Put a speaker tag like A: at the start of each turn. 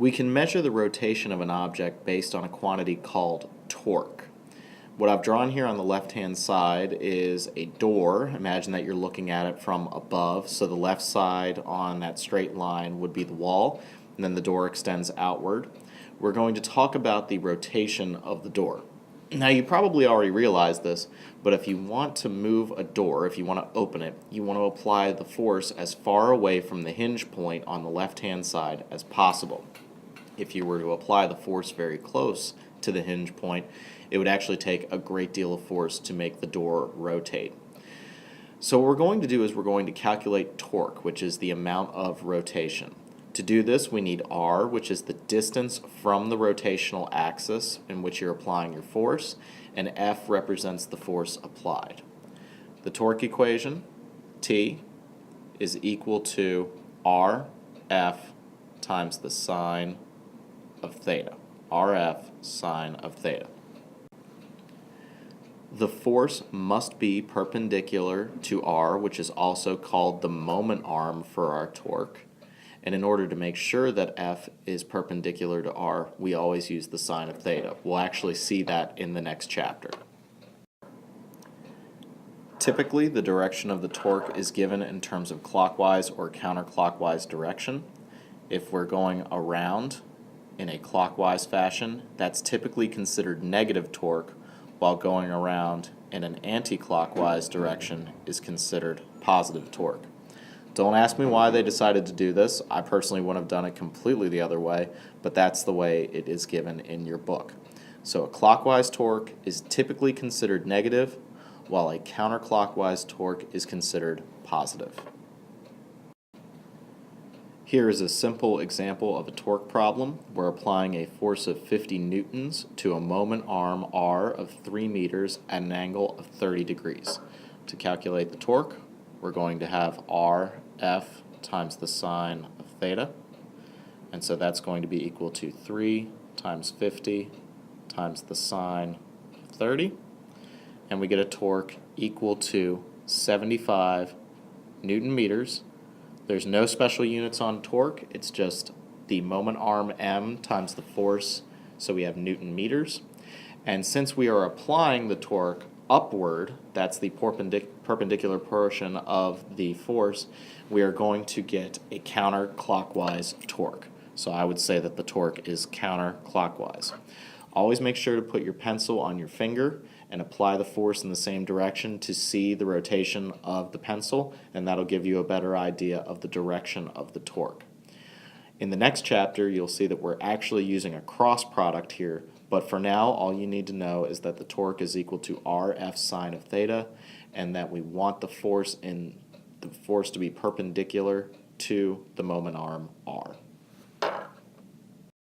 A: We can measure the rotation of an object based on a quantity called torque. What I've drawn here on the left-hand side is a door. Imagine that you're looking at it from above, so the left side on that straight line would be the wall, and then the door extends outward. We're going to talk about the rotation of the door. Now, you probably already realized this, but if you want to move a door, if you want to open it, you want to apply the force as far away from the hinge point on the left-hand side as possible. If you were to apply the force very close to the hinge point, it would actually take a great deal of force to make the door rotate. So what we're going to do is we're going to calculate torque, which is the amount of rotation. To do this, we need r, which is the distance from the rotational axis in which you're applying your force, and F represents the force applied. The torque equation, T, is equal to Rf times the sine of theta. Rf sine of theta. The force must be perpendicular to r, which is also called the moment arm for our torque. And in order to make sure that F is perpendicular to r, we always use the sine of theta. We'll actually see that in the next chapter. Typically, the direction of the torque is given in terms of clockwise or counterclockwise direction. If we're going around in a clockwise fashion, that's typically considered negative torque, while going around in an anti-clockwise direction is considered positive torque. Don't ask me why they decided to do this. I personally wouldn't have done it completely the other way, but that's the way it is given in your book. So a clockwise torque is typically considered negative, while a counterclockwise torque is considered positive. Here is a simple example of a torque problem. We're applying a force of 50 newtons to a moment arm R of 3 meters at an angle of 30 degrees. To calculate the torque, we're going to have Rf times the sine of theta, and so that's going to be equal to 3 times 50 times the sine of 30, and we get a torque equal to 75 Newton meters. There's no special units on torque, it's just the moment arm m times the force, so we have Newton meters. And since we are applying the torque upward, that's the perpendicular portion of the force, we are going to get a counterclockwise torque. So I would say that the torque is counterclockwise. Always make sure to put your pencil on your finger and apply the force in the same direction to see the rotation of the pencil, and that'll give you a better idea of the direction of the torque. In the next chapter, you'll see that we're actually using a cross product here, but for now, all you need to know is that the torque is equal to Rf sine of theta, and that we want the force to be perpendicular to the moment arm R.